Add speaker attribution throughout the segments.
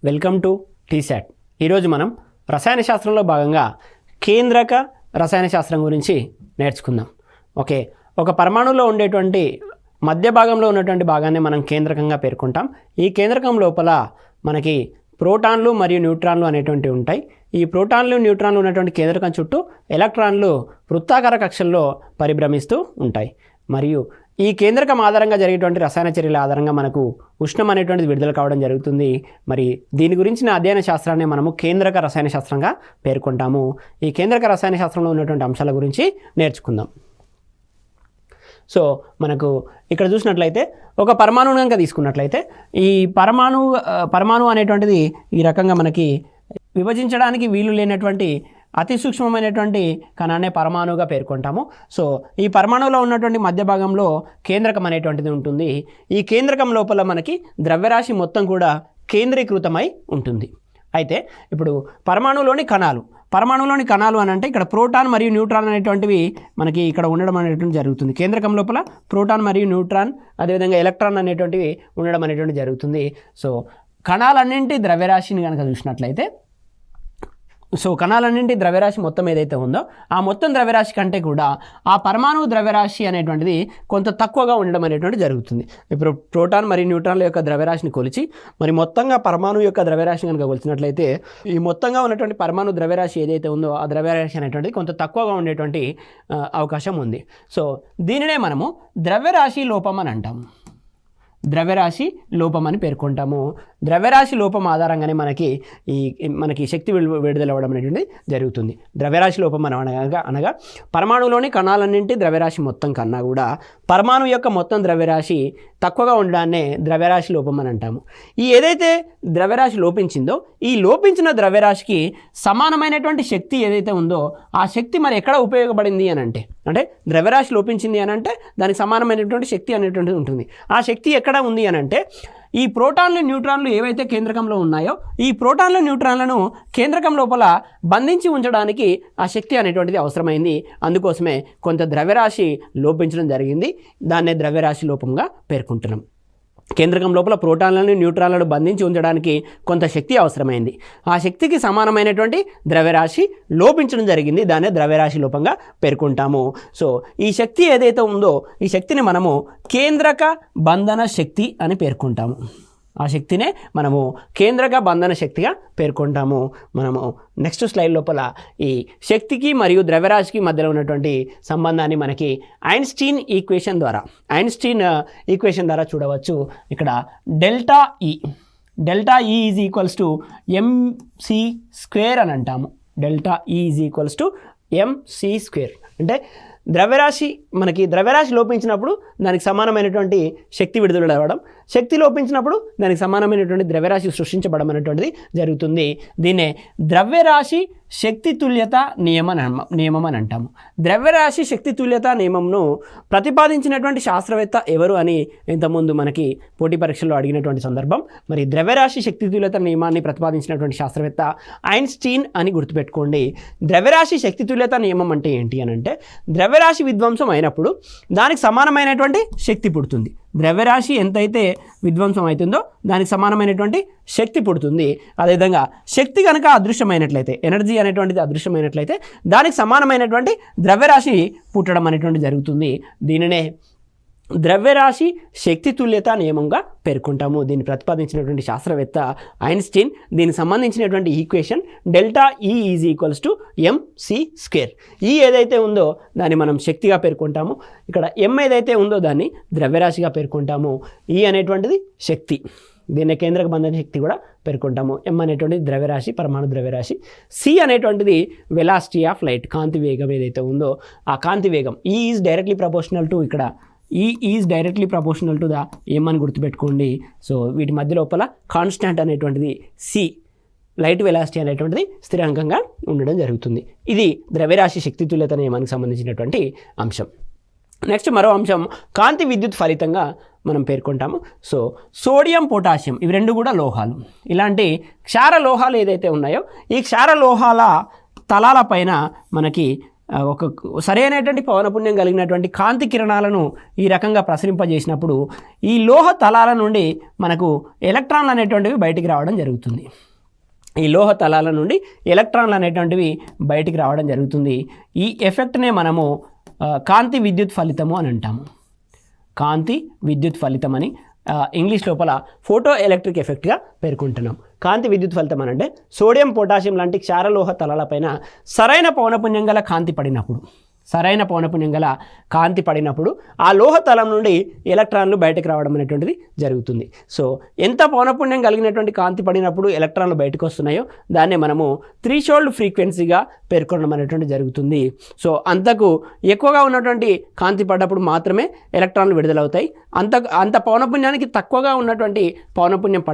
Speaker 1: Welcome to T-SAT. ఈరోజు మనం రసాయన శాస్త్రంలో భాగంగా కేంద్రక రసాయన శాస్త్రం గురించి నేర్చుకుందాం. ఓకే, ఒక పరమాణువులో ఉండేటువంటి మధ్య భాగంలో ఉన్నటువంటి భాగాన్ని మనం కేంద్రకంగా పేర్కొంటాం. ఈ కేంద్రకం లోపల మనకి ప్రోటాన్లు మరియు న్యూట్రాన్లు అనేటువంటివి ఉంటాయి. ఈ ప్రోటాన్లు న్యూట్రాన్లు ఉన్నటువంటి కేంద్రకం చుట్టూ ఎలక్ట్రాన్లు వృత్తాకార కక్షల్లో పరిభ్రమిస్తూ ఉంటాయి. మరియు ఈ కేంద్రకం ఆధారంగా జరిగేటువంటి రసాయన చర్యల ఆధారంగా మనకు ఉష్ణం అనేటువంటిది విడుదల కావడం జరుగుతుంది. మరి దీని గురించిన అధ్యయన శాస్త్రాన్ని మనము కేంద్రక రసాయన శాస్త్రంగా పేర్కొంటాము. ఈ కేంద్రక రసాయన శాస్త్రంలో ఉన్నటువంటి అంశాల గురించి నేర్చుకుందాం. సో మనకు ఇక్కడ చూసినట్లయితే ఒక పరమాణువు కనుక తీసుకున్నట్లయితే ఈ పరమాణువు అనేటువంటిది ఈ రకంగా మనకి విభజించడానికి వీలు లేనటువంటి అతి సూక్ష్మమైనటువంటి కణాన్నే పరమాణువుగా పేర్కొంటాము. సో ఈ పరమాణువులో ఉన్నటువంటి మధ్య భాగంలో కేంద్రకం అనేటువంటిది ఉంటుంది. ఈ కేంద్రకం లోపల మనకి ద్రవ్యరాశి మొత్తం కూడా కేంద్రీకృతమై ఉంటుంది. అయితే ఇప్పుడు పరమాణువులోని కణాలు అని అంటే ఇక్కడ ప్రోటాన్ మరియు న్యూట్రాన్ అనేటువంటివి మనకి ఇక్కడ ఉండడం అనేటువంటి జరుగుతుంది. కేంద్రకం లోపల ప్రోటాన్ మరియు న్యూట్రాన్ అదేవిధంగా ఎలక్ట్రాన్ అనేటువంటివి ఉండడం అనేటువంటి జరుగుతుంది. సో కణాలన్నింటి ద్రవ్యరాశిని కనుక చూసినట్లయితే కణాలన్నింటి ద్రవ్యరాశి మొత్తం ఏదైతే ఉందో ఆ మొత్తం ద్రవ్యరాశి కంటే కూడా ఆ పరమాణువు ద్రవ్యరాశి అనేటువంటిది కొంత తక్కువగా ఉండడం అనేటువంటి జరుగుతుంది. ఇప్పుడు ప్రోటాన్ మరియు న్యూట్రాన్ల యొక్క ద్రవ్యరాశిని కొలిచి మరి మొత్తంగా పరమాణువు యొక్క ద్రవ్యరాశి కనుక కొలిచినట్లయితే ఈ మొత్తంగా ఉన్నటువంటి పరమాణు ద్రవ్యరాశి ఏదైతే ఉందో ఆ ద్రవ్యరాశి అనేటువంటిది కొంత తక్కువగా ఉండేటువంటి అవకాశం ఉంది. సో దీనినే మనము ద్రవ్యరాశి లోపం అని అంటాము. ద్రవ్యరాశి లోపం అని పేర్కొంటాము. ద్రవ్యరాశి లోపం ఆధారంగానే మనకి శక్తి విడుదలవ్వడం అనేటువంటి జరుగుతుంది. ద్రవ్యరాశి లోపం అనగా పరమాణువులోని కణాలన్నింటి ద్రవ్యరాశి మొత్తం కన్నా కూడా పరమాణువు యొక్క మొత్తం ద్రవ్యరాశి తక్కువగా ఉండడాన్నే ద్రవ్యరాశి లోపం అని అంటాము. ఈ ఏదైతే ద్రవ్యరాశి లోపించిందో ఈ లోపించిన ద్రవ్యరాశికి సమానమైనటువంటి శక్తి ఏదైతే ఉందో ఆ శక్తి మరి ఎక్కడ ఉపయోగపడింది అని అంటే ద్రవ్యరాశి లోపించింది అని అంటే దానికి సమానమైనటువంటి శక్తి అనేటువంటిది ఉంటుంది. ఆ శక్తి ఎక్కడ ఉంది అని అంటే ఈ ప్రోటాన్లు న్యూట్రాన్లు ఏవైతే కేంద్రకంలో ఉన్నాయో ఈ ప్రోటాన్లు న్యూట్రాన్లను కేంద్రకం లోపల బంధించి ఉంచడానికి ఆ శక్తి అనేటువంటిది అవసరమైంది. అందుకోసమే కొంత ద్రవ్యరాశి లోపించడం జరిగింది. దాన్నే ద్రవ్యరాశి లోపంగా పేర్కొంటున్నాం. కేంద్రకం లోపల ప్రోటాన్లను న్యూట్రాన్లను బంధించి ఉంచడానికి కొంత శక్తి అవసరమైంది. ఆ శక్తికి సమానమైనటువంటి ద్రవ్యరాశి లోపించడం జరిగింది. దాన్నే ద్రవ్యరాశి లోపంగా పేర్కొంటాము. సో ఈ శక్తి ఏదైతే ఉందో ఈ శక్తిని మనము కేంద్రక బంధన శక్తి అని పేర్కొంటాము. ఆ శక్తినే మనము కేంద్రక బంధన శక్తిగా పేర్కొంటాము. మనము నెక్స్ట్ స్లైడ్ లోపల ఈ శక్తికి మరియు ద్రవ్యరాశికి మధ్యలో ఉన్నటువంటి సంబంధాన్ని మనకి ఐన్స్టీన్ ఈక్వేషన్ ద్వారా చూడవచ్చు. ఇక్కడ డెల్టా ఈ is equals to MC square అని అంటాము. డెల్టా ఈ is equals to MC square అంటే ద్రవ్యరాశి లోపించినప్పుడు దానికి సమానమైనటువంటి శక్తి విడుదల అవ్వడం, శక్తి లోపించినప్పుడు దానికి సమానమైనటువంటి ద్రవ్యరాశి సృష్టించబడడం అనేటువంటిది జరుగుతుంది. దీన్నే ద్రవ్యరాశి శక్తి తుల్యత నియమం అని అంటాము. ద్రవ్యరాశి శక్తి తుల్యత నియమంను ప్రతిపాదించినటువంటి శాస్త్రవేత్త ఎవరు అని ఇంతకుముందు మనకి పోటీ పరీక్షల్లో అడిగినటువంటి సందర్భం. మరి ద్రవ్యరాశి శక్తి తుల్యత నియమాన్ని ప్రతిపాదించినటువంటి శాస్త్రవేత్త ఐన్స్టీన్ అని గుర్తుపెట్టుకోండి. ద్రవ్యరాశి శక్తి తుల్యత నియమం అంటే ఏంటి అని అంటే ద్రవ్యరాశి విధ్వంసం అయినప్పుడు దానికి సమానమైనటువంటి శక్తి పుడుతుంది. ద్రవ్యరాశి ఎంతైతే విధ్వంసం అవుతుందో దానికి సమానమైనటువంటి శక్తి పుడుతుంది. అదేవిధంగా శక్తి కనుక అదృశ్యమైనట్లయితే, ఎనర్జీ అనేటువంటిది అదృశ్యమైనట్లయితే దానికి సమానమైనటువంటి ద్రవ్యరాశి పుట్టడం అనేటువంటి జరుగుతుంది. దీనినే ద్రవ్యరాశి శక్తి తుల్యత నియమంగా పేర్కొంటాము. దీన్ని ప్రతిపాదించినటువంటి శాస్త్రవేత్త ఐన్స్టీన్. దీనికి సంబంధించినటువంటి ఈక్వేషన్ డెల్టా ఈ is equals to MC square. ఈ ఏదైతే ఉందో దాన్ని మనం శక్తిగా పేర్కొంటాము. ఇక్కడ ఎం ఏదైతే ఉందో దాన్ని ద్రవ్యరాశిగా పేర్కొంటాము. ఈ అనేటువంటిది శక్తి, దీన్ని కేంద్రక బంధన శక్తి కూడా పేర్కొంటాము. ఎం అనేటువంటిది ద్రవ్యరాశి, పరమాణు ద్రవ్యరాశి. సి అనేటువంటిది వెలాసిటీ ఆఫ్ లైట్, కాంతి వేగం ఏదైతే ఉందో ఆ కాంతి వేగం. ఈ is directly proportional to the ఎం అని గుర్తుపెట్టుకోండి. సో వీటి మధ్య లోపల కాన్స్టాంట్ అనేటువంటిది సి, లైట్ వెలాసిటీ అనేటువంటిది స్థిరాంకంగా ఉండడం జరుగుతుంది. ఇది ద్రవ్యరాశి శక్తి తుల్యత నియమానికి సంబంధించినటువంటి అంశం. నెక్స్ట్ మరో అంశం కాంతి విద్యుత్ ఫలితంగా మనం పేర్కొంటాము. సో సోడియం, పొటాషియం ఇవి రెండు కూడా లోహాలు. ఇలాంటి క్షార లోహాలు ఏదైతే ఉన్నాయో ఈ క్షార లోహాల తలాల పైన మనకి ఒక సరైనటువంటి పవనపుణ్యం కలిగినటువంటి కాంతి కిరణాలను ఈ రకంగా ప్రసరింపజేసినప్పుడు ఈ లోహ తలాల నుండి మనకు ఎలక్ట్రాన్లు అనేటువంటివి బయటికి రావడం జరుగుతుంది. ఈ లోహ తలాల నుండి ఎలక్ట్రాన్లు అనేటువంటివి బయటికి రావడం జరుగుతుంది. ఈ ఎఫెక్ట్నే మనము కాంతి విద్యుత్ ఫలితము అని అంటాము. కాంతి విద్యుత్ ఫలితం అని ఇంగ్లీష్ లోపల ఫోటో ఎలక్ట్రిక్ ఎఫెక్ట్గా పేర్కొంటున్నాం. కాంతి విద్యుత్ ఫలితం అని అంటే సోడియం పొటాషియం లాంటి క్షారలోహ తలాలపైన సరైన పౌనపుణ్యం గల కాంతి పడినప్పుడు ఆ లోహ తలం నుండి ఎలక్ట్రాన్లు బయటకు రావడం అనేటువంటిది జరుగుతుంది. సో ఎంత పౌనపుణ్యం కలిగినటువంటి కాంతి పడినప్పుడు ఎలక్ట్రాన్లు బయటకు వస్తున్నాయో దాన్నే మనము థ్రెషోల్డ్ ఫ్రీక్వెన్సీగా పేర్కొనడం అనేటువంటి జరుగుతుంది. సో అంతకు ఎక్కువగా ఉన్నటువంటి కాంతి పడ్డప్పుడు మాత్రమే ఎలక్ట్రాన్లు విడుదలవుతాయి. అంత పౌనపుణ్యానికి తక్కువగా ఉన్నటువంటి పౌనపుణ్యం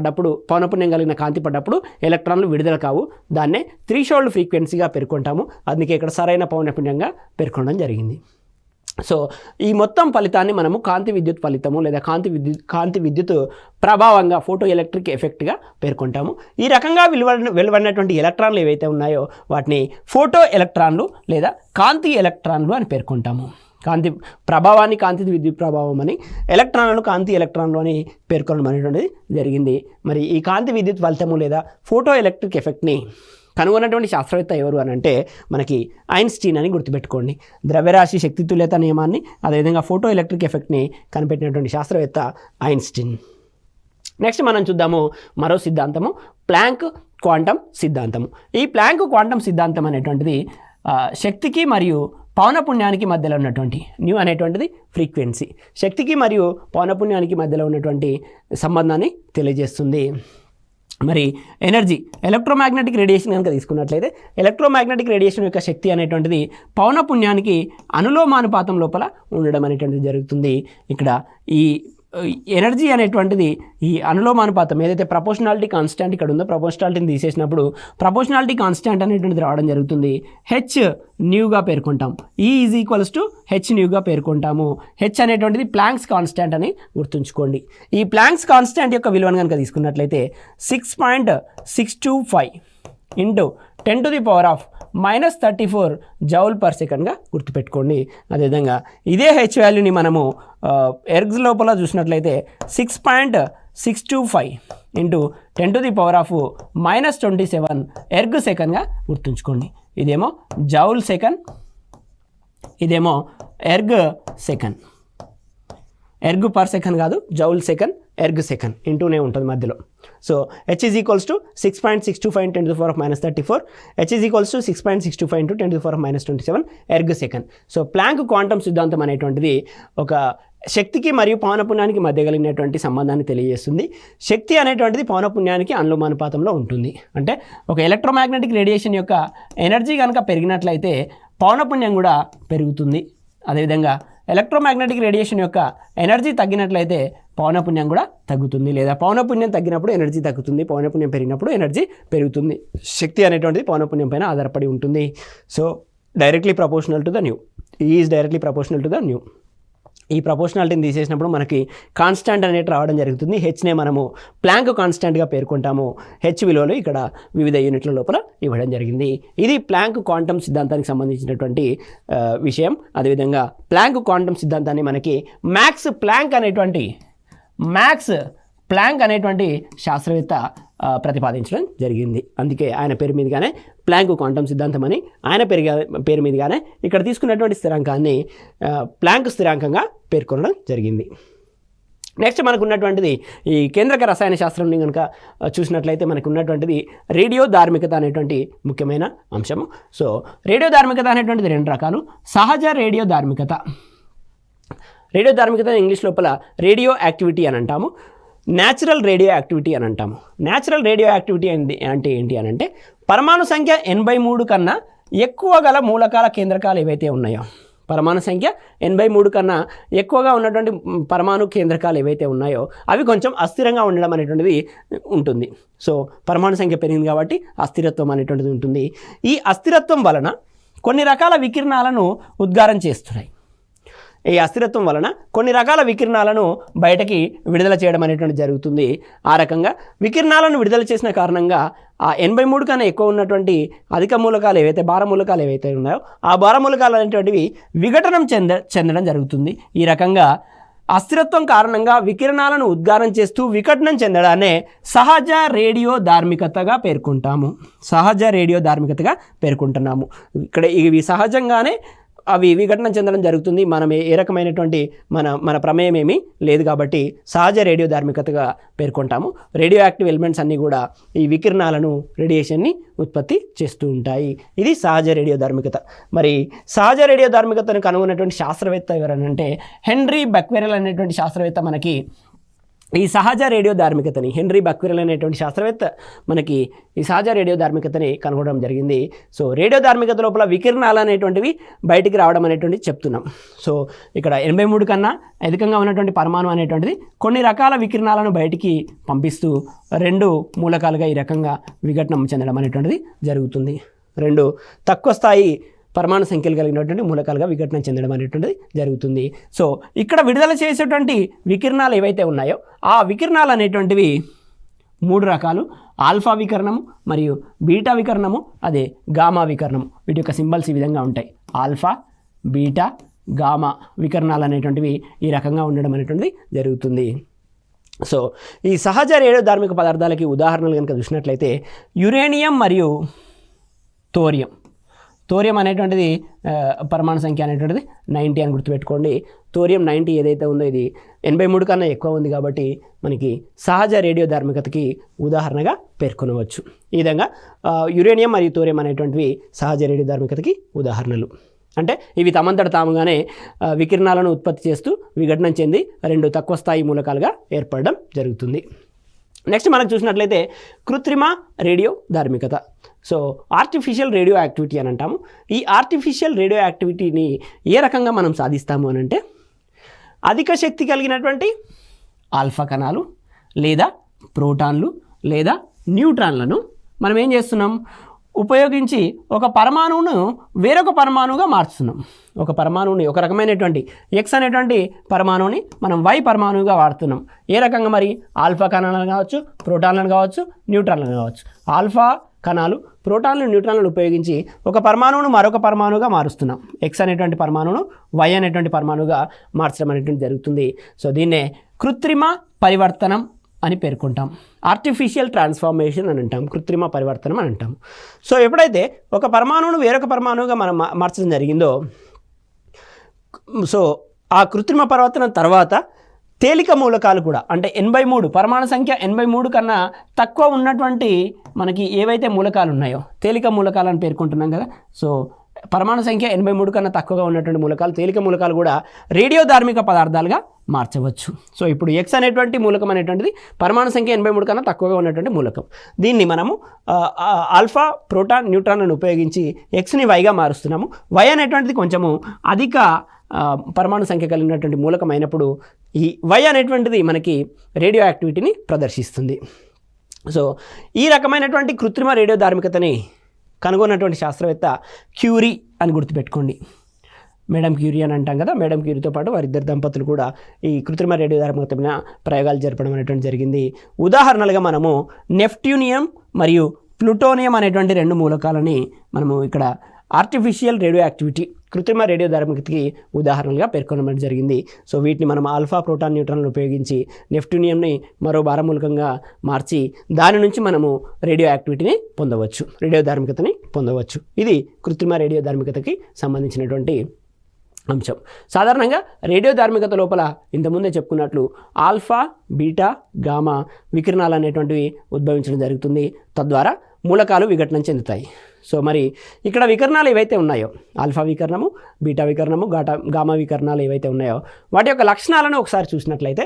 Speaker 1: కలిగిన కాంతి పడ్డప్పుడు ఎలక్ట్రాన్లు విడుదల కావు. దాన్నే థ్రెషోల్డ్ ఫ్రీక్వెన్సీగా పేర్కొంటాము. అందుకే ఇక్కడ సరైన పౌనపుణ్యంగా పేర్కొనడం జరిగింది. సో ఈ మొత్తం ఫలితాన్ని మనము కాంతి విద్యుత్ ఫలితము లేదా కాంతి విద్యుత్ ప్రభావంగా ఫోటో ఎలక్ట్రిక్ ఎఫెక్ట్గా పేర్కొంటాము. ఈ రకంగా వెలువడినటువంటి ఎలక్ట్రాన్లు ఏవైతే ఉన్నాయో వాటిని ఫోటో ఎలక్ట్రాన్లు లేదా కాంతి ఎలక్ట్రాన్లు అని పేర్కొంటాము. కాంతి ప్రభావాన్ని కాంతి విద్యుత్ ప్రభావం అని, ఎలక్ట్రాన్లను కాంతి ఎలక్ట్రాన్లు అని పేర్కొనడం అనేటువంటిది జరిగింది. మరి ఈ కాంతి విద్యుత్ ఫలితము లేదా ఫోటో ఎలక్ట్రిక్ ఎఫెక్ట్ని కనుగొన్నటువంటి శాస్త్రవేత్త ఎవరు అని అంటే మనకి ఐన్స్టీన్ అని గుర్తుపెట్టుకోండి. ద్రవ్యరాశి శక్తి తుల్యత నియమాన్ని అదేవిధంగా ఫోటో ఎలక్ట్రిక్ ఎఫెక్ట్ని కనిపెట్టినటువంటి శాస్త్రవేత్త ఐన్స్టీన్. నెక్స్ట్ మనం చూద్దాము మరో సిద్ధాంతము, ప్లాంక్ క్వాంటం సిద్ధాంతము. ఈ ప్లాంక్ క్వాంటం సిద్ధాంతం అనేటువంటిది శక్తికి మరియు పౌనపుణ్యానికి మధ్యలో ఉన్నటువంటి న్యూ అనేటువంటిది ఫ్రీక్వెన్సీ, శక్తికి మరియు పౌనపుణ్యానికి మధ్యలో ఉన్నటువంటి సంబంధాన్ని తెలియజేస్తుంది. మరి ఎనర్జీ ఎలక్ట్రోమాగ్నెటిక్ రేడియేషన్ కనుక తీసుకున్నట్లయితే ఎలక్ట్రోమాగ్నెటిక్ రేడియేషన్ యొక్క శక్తి అనేటువంటిది పౌనపుణ్యానికి అనులోమానుపాతం లోపల ఉండడం అనేటువంటిది జరుగుతుంది. ఇక్కడ ఈ ఎనర్జీ అనేటువంటిది ఈ అనులోమానుపాతం ఏదైతే ప్రపోర్షనాలిటీ కాన్స్టాంట్ ఇక్కడ ఉందో ప్రపోర్షనాలిటీని తీసేసినప్పుడు ప్రపోర్షనాలిటీ కాన్స్టాంట్ అనేటువంటిది రావడం జరుగుతుంది. హెచ్ న్యూగా పేర్కొంటాం. ఈ ఈజ్ ఈక్వల్స్ టు హెచ్ న్యూగా పేర్కొంటాము. హెచ్ అనేటువంటిది ప్లాంక్స్ కాన్స్టాంట్ అని గుర్తుంచుకోండి. ఈ ప్లాంక్స్ కాన్స్టాంట్ యొక్క విలువను కనుక తీసుకున్నట్లయితే 6.625 ఇంటూ 10⁻⁻34 జౌల్ పర్ సెకండ్గా గుర్తుపెట్టుకోండి. అదేవిధంగా ఇదే హెచ్ వాల్యూని మనము ఎర్గ్స్ లోపల చూసినట్లయితే 6.625 ఇంటూ 10⁻⁻27 ఎర్గ్ సెకండ్గా గుర్తుంచుకోండి. ఇదేమో జౌల్ సెకండ్, ఇదేమో erg second. Erg per second కాదు, జౌల్ సెకండ్, ఎర్గ్ సెకండ్ ఇంటూనే ఉంటుంది మధ్యలో. So H is equals to 6.625 10⁻⁻34, H is equals to 6.625 10⁻⁻27 erg second. So Planck quantum సిద్ధాంతం అనేటువంటిది ఒక శక్తికి మరియు పౌనపుణ్యానికి మధ్య కలిగినటువంటి సంబంధాన్ని తెలియజేస్తుంది. శక్తి అనేటువంటిది పౌనపుణ్యానికి అనులోమానుపాతంలో ఉంటుంది. అంటే ఒక ఎలక్ట్రోమాగ్నెటిక్ రేడియేషన్ యొక్క ఎనర్జీ కనుక పెరిగినట్లయితే పౌనపుణ్యం కూడా పెరుగుతుంది. అదేవిధంగా ఎలక్ట్రోమాగ్నెటిక్ రేడియేషన్ యొక్క ఎనర్జీ తగ్గినట్లయితే పౌనపుణ్యం కూడా తగ్గుతుంది, లేదా పౌనపుణ్యం తగ్గినప్పుడు ఎనర్జీ తగ్గుతుంది, పౌనపుణ్యం పెరిగినప్పుడు ఎనర్జీ పెరుగుతుంది. శక్తి అనేటువంటిది పౌనపుణ్యం పైన ఆధారపడి ఉంటుంది. So directly proportional to the new, is directly proportional to the new. ఈ ప్రపోర్షనాలిటీని తీసేసినప్పుడు మనకి కాన్స్టాంట్ అనేది రావడం జరుగుతుంది. హెచ్నే మనము ప్లాంక్ కాన్స్టాంట్గా పేర్కొంటాము. హెచ్ విలువలు ఇక్కడ వివిధ యూనిట్ల లోపల ఇవ్వడం జరిగింది. ఇది ప్లాంక్ క్వాంటం సిద్ధాంతానికి సంబంధించినటువంటి విషయం. అదేవిధంగా ప్లాంక్ క్వాంటం సిద్ధాంతాన్ని మనకి మ్యాక్స్ ప్లాంక్ అనేటువంటి శాస్త్రవేత్త ప్రతిపాదించడం జరిగింది. అందుకే ఆయన పేరు మీదుగానే ప్లాంక్ క్వాంటం సిద్ధాంతం అని ఆయన పేరు మీదుగానే ఇక్కడ తీసుకున్నటువంటి స్థిరాంకాన్ని ప్లాంక్ స్థిరాంకంగా పేర్కొనడం జరిగింది. నెక్స్ట్ మనకు ఉన్నటువంటిది ఈ కేంద్రక రసాయన శాస్త్రంని కనుక చూసినట్లయితే మనకు ఉన్నటువంటిది రేడియో ధార్మికత అనేటువంటి ముఖ్యమైన అంశము. సో రేడియో ధార్మికత అనేటువంటిది రెండు రకాలు. సహజ రేడియో ధార్మికత, ఇంగ్లీష్ లోపల రేడియో యాక్టివిటీ అని అంటాము. న్యాచురల్ రేడియో యాక్టివిటీ అని అంటాము. న్యాచురల్ రేడియో యాక్టివిటీ అంటే ఏంటి అని అంటే పరమాణు సంఖ్య 83 కన్నా ఎక్కువ గల మూలకాల కేంద్రకాలు ఏవైతే ఉన్నాయో, పరమాణు సంఖ్య 83 కన్నా ఎక్కువగా ఉన్నటువంటి పరమాణు కేంద్రకాలు ఏవైతే ఉన్నాయో అవి కొంచెం అస్థిరంగా ఉండడం అనేటువంటిది ఉంటుంది. సో పరమాణు సంఖ్య పెరిగింది కాబట్టి అస్థిరత్వం అనేటువంటిది ఉంటుంది. ఈ అస్థిరత్వం వలన కొన్ని రకాల వికిరణాలను ఉద్గారం చేస్తున్నాయి. ఈ అస్థిరత్వం వలన కొన్ని రకాల వికిరణాలను బయటకి విడుదల చేయడం అనేటువంటి జరుగుతుంది. ఆ రకంగా వికిరణాలను విడుదల చేసిన కారణంగా ఆ 83 కన్నా ఎక్కువ ఉన్నటువంటి అధిక మూలకాలు ఏవైతే భార మూలకాలు ఏవైతే ఉన్నాయో ఆ భార మూలకాలు అనేటువంటివి విఘటనం చెందడం జరుగుతుంది. ఈ రకంగా అస్థిరత్వం కారణంగా వికిరణాలను ఉద్గారం చేస్తూ విఘటనం చెందడాన్నే సహజ రేడియో ధార్మికతగా పేర్కొంటాము. సహజ రేడియో ధార్మికతగా పేర్కొంటున్నాము. ఇక్కడ ఇవి సహజంగానే అవి విఘటన చెందడం జరుగుతుంది. మనం ఏ రకమైనటువంటి మన ప్రమేయం ఏమీ లేదు కాబట్టి సహజ రేడియో ధార్మికతగా పేర్కొంటాము. రేడియో యాక్టివ్ ఎలిమెంట్స్ అన్నీ కూడా ఈ వికిరణాలను రేడియేషన్ని ఉత్పత్తి చేస్తూ ఉంటాయి. ఇది సహజ రేడియో ధార్మికత. మరి సహజ రేడియో ధార్మికతను కనుగొన్నటువంటి శాస్త్రవేత్త ఎవరనంటే హెన్రీ బెక్వెరెల్ అనేటువంటి శాస్త్రవేత్త మనకి ఈ సహజ రేడియో ధార్మికతని హెన్రీ బెక్వెరెల్ అనేటువంటి శాస్త్రవేత్త మనకి ఈ సహజ రేడియో ధార్మికతని కనుగొనడం జరిగింది. సో రేడియో ధార్మికత లోపల వికిరణాలు అనేటువంటివి బయటికి రావడం అనేటువంటిది చెప్తున్నాం. సో ఇక్కడ 83 కన్నా అధికంగా ఉన్నటువంటి పరమాణు అనేటువంటిది కొన్ని రకాల వికిరణాలను బయటికి పంపిస్తూ 2 మూలకాలుగా ఈ రకంగా విఘటనం చెందడం అనేటువంటిది జరుగుతుంది. 2 తక్కువ స్థాయి పరమాణు సంఖ్యలు కలిగినటువంటి మూలకాలుగా విఘటన చెందడం అనేటువంటిది జరుగుతుంది. సో ఇక్కడ విడుదల చేసేటువంటి వికిరణాలు ఏవైతే ఉన్నాయో ఆ వికిరణాలు అనేటువంటివి 3 రకాలు. ఆల్ఫా వికరణము మరియు బీటా వికరణము, అదే గామా వికరణము. వీటి యొక్క సింబల్స్ ఈ విధంగా ఉంటాయి. ఆల్ఫా, బీటా, గామా వికరణాలు అనేటువంటివి ఈ రకంగా ఉండడం అనేటువంటిది జరుగుతుంది. సో ఈ సహజ రేడియో ధార్మిక పదార్థాలకి ఉదాహరణలు కనుక చూసినట్లయితే యురేనియం మరియు థోరియం. థోరియం అనేటువంటిది పరమాణు సంఖ్య అనేటువంటిది 90 అని గుర్తుపెట్టుకోండి. థోరియం 90 ఏదైతే ఉందో ఇది 83 కన్నా ఎక్కువ ఉంది కాబట్టి మనకి సహజ రేడియో ధార్మికతకి ఉదాహరణగా పేర్కొనవచ్చు. ఈ విధంగా యురేనియం మరియు థోరియం అనేటువంటివి సహజ రేడియో ధార్మికతకి ఉదాహరణలు. అంటే ఇవి తమంతట తాముగానే వికిరణాలను ఉత్పత్తి చేస్తూ విఘటనం చెంది 2 తక్కువ స్థాయి మూలకాలుగా ఏర్పడడం జరుగుతుంది. నెక్స్ట్ మనం చూసినట్లయితే కృత్రిమ రేడియో ధార్మికత. సో ఆర్టిఫిషియల్ రేడియో యాక్టివిటీ అని అంటాము. ఈ ఆర్టిఫిషియల్ రేడియో యాక్టివిటీని ఏ రకంగా మనం సాధిస్తాము అని అంటే అధిక శక్తి కలిగినటువంటి ఆల్ఫా కణాలు లేదా ప్రోటాన్లు లేదా న్యూట్రాన్లను మనం ఏం చేస్తున్నాం, ఉపయోగించి ఒక పరమాణువును వేరొక పరమాణువుగా మార్చుతున్నాం. ఒక పరమాణువుని, ఒక రకమైనటువంటి ఎక్స్ అనేటువంటి పరమాణువుని మనం వై పరమాణువుగా వాడుతున్నాం. ఏ రకంగా మరి ఆల్ఫా కణాలను కావచ్చు, ప్రోటాన్లను కావచ్చు, న్యూట్రాన్లను కావచ్చు. ఆల్ఫా కణాలు, ప్రోటాన్లు, న్యూట్రాన్లను ఉపయోగించి ఒక పరమాణువును మరొక పరమాణువుగా మారుస్తున్నాం. ఎక్స్ అనేటువంటి పరమాణువును వై అనేటువంటి పరమాణువుగా మార్చడం అనేటువంటి జరుగుతుంది. సో దీన్నే కృత్రిమ పరివర్తనం అని పేర్కొంటాం. ఆర్టిఫిషియల్ ట్రాన్స్ఫార్మేషన్ అని అంటాం, కృత్రిమ పరివర్తనం అని అంటాం. సో ఎప్పుడైతే ఒక పరమాణువును వేరొక పరమాణువుగా మనం మార్చడం జరిగిందో, సో ఆ కృత్రిమ పరివర్తనం తర్వాత తేలిక మూలకాలు కూడా అంటే 83 పరమాణు సంఖ్య 83 కన్నా తక్కువ ఉన్నటువంటి మనకి ఏవైతే మూలకాలు ఉన్నాయో తేలిక మూలకాలు అని పేర్కొంటున్నాం కదా. సో పరమాణు సంఖ్య 83 కన్నా తక్కువగా ఉన్నటువంటి మూలకాలు, తేలిక మూలకాలు కూడా రేడియో ధార్మిక పదార్థాలుగా మార్చవచ్చు. సో ఇప్పుడు ఎక్స్ అనేటువంటి మూలకం అనేటువంటిది పరమాణు సంఖ్య 83 కన్నా తక్కువగా ఉన్నటువంటి మూలకం. దీన్ని మనము ఆల్ఫా, ప్రోటాన్, న్యూట్రాన్లను ఉపయోగించి ఎక్స్ని వైగా మారుస్తున్నాము. వై అనేటువంటిది కొంచెము అధిక పరమాణు సంఖ్య కలిగినటువంటి మూలకం అయినప్పుడు ఈ వై అనేటువంటిది మనకి రేడియో యాక్టివిటీని ప్రదర్శిస్తుంది. సో ఈ రకమైనటువంటి కృత్రిమ రేడియో ధార్మికతని కనుగొన్నటువంటి శాస్త్రవేత్త క్యూరీ అని గుర్తుపెట్టుకోండి. మేడం క్యూరీ అని అంటాం కదా. మేడం క్యూరీతో పాటు వారిద్దరు దంపతులు కూడా ఈ కృత్రిమ రేడియో ధార్మికతమైన ప్రయోగాలు జరపడం అనేటువంటి జరిగింది. ఉదాహరణలుగా మనము నెప్ట్యూనియం మరియు ప్లూటోనియం అనేటువంటి 2 మూలకాలని మనము ఇక్కడ ఆర్టిఫిషియల్ రేడియో యాక్టివిటీ, కృత్రిమ రేడియో ధార్మికతకి ఉదాహరణలుగా పేర్కొనడం జరిగింది. సో వీటిని మనం ఆల్ఫా, ప్రోటాన్, న్యూట్రాన్లను ఉపయోగించి నెప్ట్యూనియంని మరో భారమూలకంగా మార్చి దాని నుంచి మనము రేడియో యాక్టివిటీని పొందవచ్చు, రేడియో ధార్మికతని పొందవచ్చు. ఇది కృత్రిమ రేడియో ధార్మికతకి సంబంధించినటువంటి అంశం. సాధారణంగా రేడియో ధార్మికత లోపల ఇంతకుముందే చెప్పుకున్నట్లు ఆల్ఫా, బీటా, గామా వికిరణాలు అనేటువంటివి ఉద్భవించడం జరుగుతుంది. తద్వారా మూలకాలు విఘటనం చెందుతాయి. సో మరి ఇక్కడ వికరణాలు ఏవైతే ఉన్నాయో ఆల్ఫా వికరణము, బీటా వికరణము, గామా వికరణాలు ఏవైతే ఉన్నాయో వాటి యొక్క లక్షణాలను ఒకసారి చూసినట్లయితే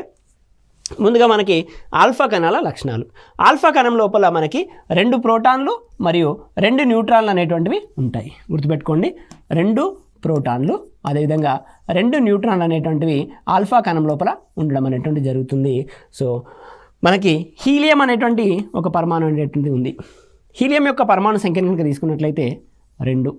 Speaker 1: ముందుగా మనకి ఆల్ఫా కణాల లక్షణాలు. ఆల్ఫా కణం లోపల మనకి 2 ప్రోటాన్లు మరియు 2 న్యూట్రాన్లు అనేటువంటివి ఉంటాయి. గుర్తుపెట్టుకోండి, 2 ప్రోటాన్లు అదేవిధంగా 2 న్యూట్రాన్లు అనేటువంటివి ఆల్ఫా కణం లోపల ఉండడం అనేటువంటి జరుగుతుంది. సో మనకి హీలియం అనేటువంటి ఒక పరమాణు అనేటువంటిది ఉంది. హీలియం యొక్క పరమాణు సంఖ్యను కనుక తీసుకున్నట్లయితే 2.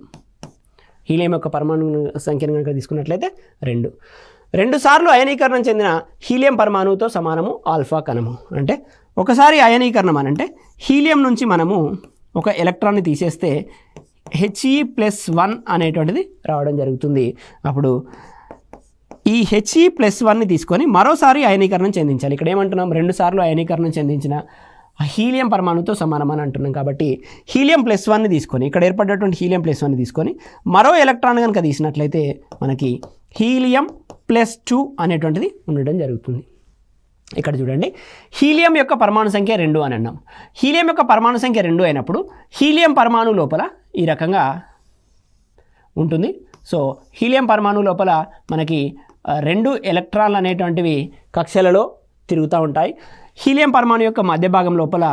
Speaker 1: హీలియం యొక్క పరమాణు సంఖ్యను కనుక తీసుకున్నట్లయితే 2 సార్లు అయనీకరణం చెందిన హీలియం పరమాణువుతో సమానము ఆల్ఫా కణము. అంటే ఒకసారి అయనీకరణం అని అంటే హీలియం నుంచి మనము ఒక ఎలక్ట్రాన్ని తీసేస్తే He+1 అనేటువంటిది రావడం జరుగుతుంది. అప్పుడు ఈ He+1ని తీసుకొని మరోసారి అయనీకరణం చెందించాలి. ఇక్కడ ఏమంటున్నాం, 2 సార్లు అయనీకరణం చెందించిన హీలియం పరమాణుతో సమానం అని అంటున్నాం. కాబట్టి He+1ని తీసుకొని ఇక్కడ ఏర్పడేటువంటి He+1ని తీసుకొని మరో ఎలక్ట్రాన్ కనుక తీసినట్లయితే మనకి He+2 అనేటువంటిది ఉండడం జరుగుతుంది. ఇక్కడ చూడండి, హీలియం యొక్క పరమాణు సంఖ్య 2 అని అన్నాం. హీలియం యొక్క పరమాణు సంఖ్య 2 అయినప్పుడు హీలియం పరమాణు లోపల ఈ రకంగా ఉంటుంది. సో హీలియం పరమాణు లోపల మనకి 2 ఎలక్ట్రాన్లు అనేటువంటివి కక్షలలో తిరుగుతూ ఉంటాయి. హీలియం పరమాణు యొక్క మధ్య భాగం లోపల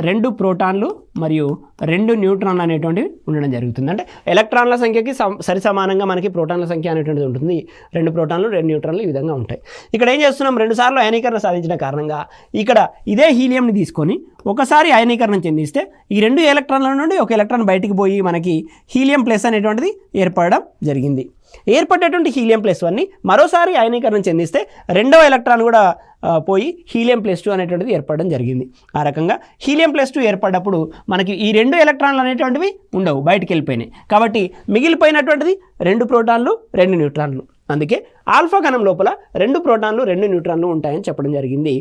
Speaker 1: 2 ప్రోటాన్లు మరియు 2 న్యూట్రాన్లు అనేటువంటివి ఉండడం జరుగుతుంది. అంటే ఎలక్ట్రాన్ల సంఖ్యకి సరి సమానంగా మనకి ప్రోటాన్ల సంఖ్య అనేటువంటిది ఉంటుంది. 2 ప్రోటాన్లు 2 న్యూట్రాన్లు ఈ విధంగా ఉంటాయి. ఇక్కడ ఏం చేస్తున్నాం, 2 సార్లు అయనీకరణ సాధించిన కారణంగా ఇక్కడ ఇదే హీలియంని తీసుకొని ఒకసారి అయనీకరణం చెందిస్తే ఈ 2 ఎలక్ట్రాన్ల నుండి ఒక ఎలక్ట్రాన్ బయటికి పోయి మనకి He+ అనేటువంటిది ఏర్పడడం జరిగింది. ఏర్పడేటువంటి He+1ని మరోసారి అయనీకరణం చెందిస్తే రెండవ ఎలక్ట్రాన్ కూడా పోయి He+2 అనేటువంటిది ఏర్పడడం జరిగింది. ఆ రకంగా He+2 ఏర్పడ్డప్పుడు మనకి ఈ 2 ఎలక్ట్రాన్లు అనేటువంటివి ఉండవు, బయటికి వెళ్ళిపోయినాయి. కాబట్టి మిగిలిపోయినటువంటిది 2 ప్రోటాన్లు 2 న్యూట్రాన్లు. అందుకే ఆల్ఫా కణం లోపల 2 ప్రోటాన్లు 2 న్యూట్రాన్లు ఉంటాయని చెప్పడం జరిగింది.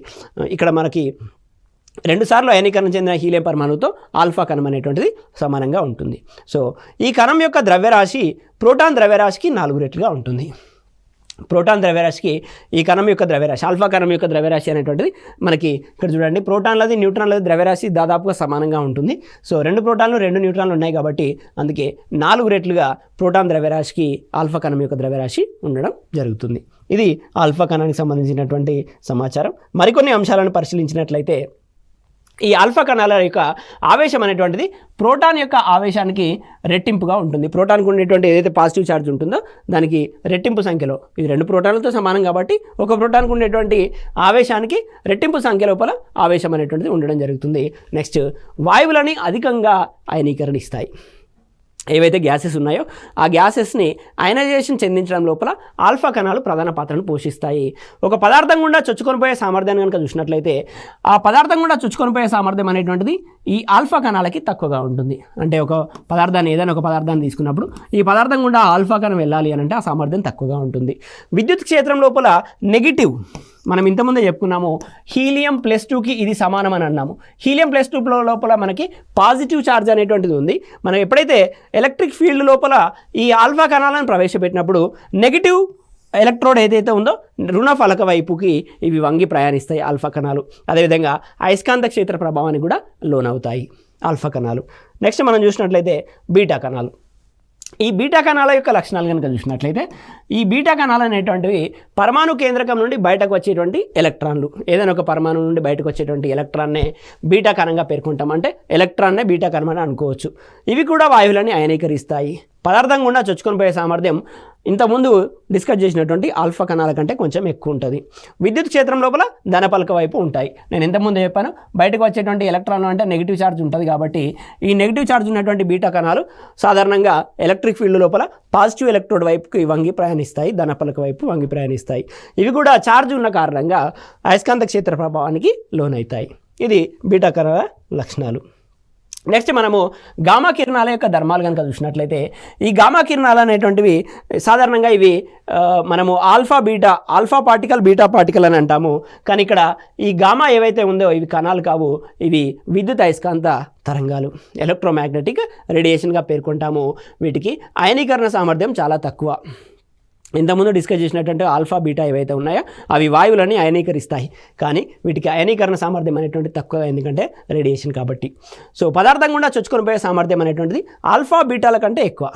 Speaker 1: ఇక్కడ మనకి 2 సార్లు అయనీకరణ చెందిన హీలియం పరమాణువుతో ఆల్ఫా కణం అనేటువంటిది సమానంగా ఉంటుంది. సో ఈ కణం యొక్క ద్రవ్యరాశి ప్రోటాన్ ద్రవ్యరాశికి 4 రెట్లుగా ఉంటుంది. ప్రోటాన్ ద్రవ్యరాశికి ఈ కణం యొక్క ద్రవ్యరాశి, ఆల్ఫా కణం యొక్క ద్రవ్యరాశి అనేటువంటిది మనకి ఇక్కడ చూడండి, ప్రోటాన్లది న్యూట్రాన్లది ద్రవ్యరాశి దాదాపుగా సమానంగా ఉంటుంది. సో 2 ప్రోటాన్లు 2 న్యూట్రాన్లు ఉన్నాయి కాబట్టి అందుకే 4 రెట్లుగా ప్రోటాన్ ద్రవ్యరాశికి ఆల్ఫా కణం యొక్క ద్రవ్యరాశి ఉండడం జరుగుతుంది. ఇది ఆల్ఫా కణానికి సంబంధించినటువంటి సమాచారం. మరికొన్ని అంశాలను పరిశీలించినట్లయితే ఈ ఆల్ఫా కణాల యొక్క ఆవేశం అనేటువంటిది ప్రోటాన్ యొక్క ఆవేశానికి రెట్టింపుగా ఉంటుంది. ప్రోటాన్కు ఉండేటువంటి ఏదైతే పాజిటివ్ ఛార్జ్ ఉంటుందో దానికి రెట్టింపు సంఖ్యలో, ఇది 2 ప్రోటాన్లతో సమానం కాబట్టి ఒక ప్రోటాన్కు ఉండేటువంటి ఆవేశానికి రెట్టింపు సంఖ్య లోపల ఆవేశం అనేటువంటిది ఉండడం జరుగుతుంది. నెక్స్ట్, వాయువులని అధికంగా అయనీకరణిస్తాయి. ఏవైతే గ్యాసెస్ ఉన్నాయో ఆ గ్యాసెస్ని అయనైజేషన్ చెందించడం లోపల ఆల్ఫా కణాలు ప్రధాన పాత్రను పోషిస్తాయి. ఒక పదార్థం గుండా చొచ్చుకొని పోయే సామర్థ్యాన్ని కనుక చూసినట్లయితే ఆ పదార్థం గుండా చొచ్చుకొని పోయే సామర్థ్యం అనేటువంటిది ఈ ఆల్ఫా కణాలకి తక్కువగా ఉంటుంది. అంటే ఒక పదార్థాన్ని, ఏదైనా ఒక పదార్థాన్ని తీసుకున్నప్పుడు ఈ పదార్థం గుండా ఆల్ఫా కణం వెళ్ళాలి అని అంటే ఆ సామర్థ్యం తక్కువగా ఉంటుంది. విద్యుత్ క్షేత్రం లోపల నెగిటివ్, మనం ఇంతకుముందే చెప్పుకున్నాము He+2కి ఇది సమానం అని అన్నాము. He+2 లోపల మనకి పాజిటివ్ ఛార్జ్ అనేటువంటిది ఉంది. మనం ఎప్పుడైతే ఎలక్ట్రిక్ ఫీల్డ్ లోపల ఈ ఆల్ఫా కణాలను ప్రవేశపెట్టినప్పుడు నెగిటివ్ ఎలక్ట్రోడ్ ఏదైతే ఉందో రుణ ఫలక వైపుకి ఇవి వంగి ప్రయాణిస్తాయి ఆల్ఫా కణాలు. అదేవిధంగా అయస్కాంత క్షేత్ర ప్రభావానికి కూడా లోనవుతాయి ఆల్ఫా కణాలు. నెక్స్ట్ మనం చూసినట్లయితే బీటా కణాలు. ఈ బీటా కణాల యొక్క లక్షణాలు కనుక చూసినట్లయితే ఈ బీటా కణాలు అనేటువంటివి పరమాణు కేంద్రకం నుండి బయటకు వచ్చేటువంటి ఎలక్ట్రాన్లు. ఏదైనా ఒక పరమాణు నుండి బయటకు వచ్చేటువంటి ఎలక్ట్రాన్నే బీటా కణంగా పేర్కొంటాం. అంటే ఎలక్ట్రాన్నే బీటా కణం అని అనుకోవచ్చు. ఇవి కూడా వాయువులని అయనీకరిస్తాయి. పదార్థం గుండా చొచ్చుకొని పోయే సామర్థ్యం ఇంతకుముందు డిస్కస్ చేసినటువంటి ఆల్ఫా కణాల కంటే కొంచెం ఎక్కువ ఉంటుంది. విద్యుత్ క్షేత్రం లోపల ధనపలక వైపు ఉంటాయి. నేను ఇంతకుముందు చెప్పాను, బయటకు వచ్చేటువంటి ఎలక్ట్రాన్లు అంటే నెగిటివ్ ఛార్జ్ ఉంటుంది కాబట్టి ఈ నెగిటివ్ ఛార్జ్ ఉన్నటువంటి బీటా కణాలు సాధారణంగా ఎలక్ట్రిక్ ఫీల్డ్ లోపల పాజిటివ్ ఎలక్ట్రోడ్ వైపుకి వంగి ప్రయాణిస్తాయి, ధనపలక వైపు వంగి ప్రయాణిస్తాయి. ఇవి కూడా ఛార్జ్ ఉన్న కారణంగా అయస్కాంత క్షేత్ర ప్రభావానికి లోనవుతాయి. ఇది బీటా కణాల లక్షణాలు. నెక్స్ట్ మనము గామా కిరణాల యొక్క ధర్మాలు కనుక చూసినట్లయితే ఈ గామా కిరణాలు అనేటువంటివి సాధారణంగా ఇవి మనము ఆల్ఫా పార్టికల్ బీటా పార్టికల్ అని అంటాము. కానీ ఇక్కడ ఈ గామా ఏవైతే ఉందో ఇవి కణాలు కావు, ఇవి విద్యుత్ అయస్కాంత తరంగాలు, ఎలక్ట్రోమాగ్నెటిక్ రేడియేషన్గా పేర్కొంటాము. వీటికి అయనీకరణ సామర్థ్యం చాలా తక్కువ. ఇంతకుముందు డిస్కస్ చేసినటువంటి ఆల్ఫా బీటా ఏవైతే ఉన్నాయో అవి వాయువులని అయనీకరిస్తాయి, కానీ వీటికి అయనీకరణ సామర్థ్యం అనేటువంటిది తక్కువ, ఎందుకంటే రేడియేషన్ కాబట్టి. సో పదార్థం గుండా చొచ్చుకొని పోయే సామర్థ్యం అనేటువంటిది ఆల్ఫా బీటాల కంటే ఎక్కువ.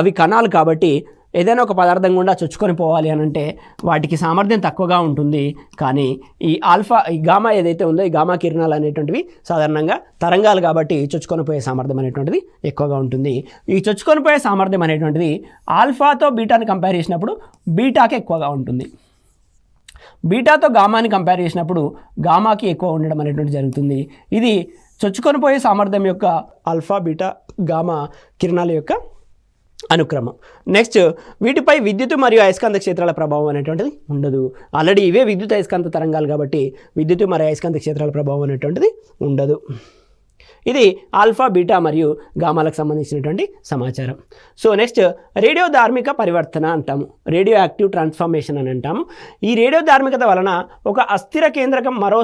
Speaker 1: అవి కణాలు కాబట్టి ఏదైనా ఒక పదార్థం గుండా చొచ్చుకొని పోవాలి అని అంటే వాటికి సామర్థ్యం తక్కువగా ఉంటుంది. కానీ ఈ గామా ఏదైతే ఉందో ఈ గామా కిరణాలు అనేటువంటివి సాధారణంగా తరంగాలు కాబట్టి చొచ్చుకొని పోయే సామర్థ్యం అనేటువంటిది ఎక్కువగా ఉంటుంది. ఈ చొచ్చుకొని పోయే సామర్థ్యం అనేటువంటిది ఆల్ఫాతో బీటాని కంపేర్ చేసినప్పుడు బీటాకి ఎక్కువగా ఉంటుంది. బీటాతో గామాని కంపేర్ చేసినప్పుడు గామాకి ఎక్కువ ఉండడం అనేటువంటి జరుగుతుంది. ఇది చొచ్చుకొని పోయే సామర్థ్యం యొక్క ఆల్ఫా బీటా గామా కిరణాల యొక్క అనుక్రమం. నెక్స్ట్ వీటిపై విద్యుత్ మరియు అయస్కాంత క్షేత్రాల ప్రభావం అనేటువంటిది ఉండదు. ఆల్రెడీ ఇవే విద్యుత్ అయస్కాంత తరంగాలు కాబట్టి విద్యుత్ మరియు అయస్కాంత క్షేత్రాల ప్రభావం అనేటువంటిది ఉండదు. ఇది ఆల్ఫా, బీటా మరియు గామాలకు సంబంధించినటువంటి సమాచారం. సో నెక్స్ట్ రేడియో ధార్మిక పరివర్తన అంటాము, రేడియో యాక్టివ్ ట్రాన్స్ఫర్మేషన్ అని అంటాము. ఈ రేడియో ధార్మికత వలన ఒక అస్థిర కేంద్రకం మరో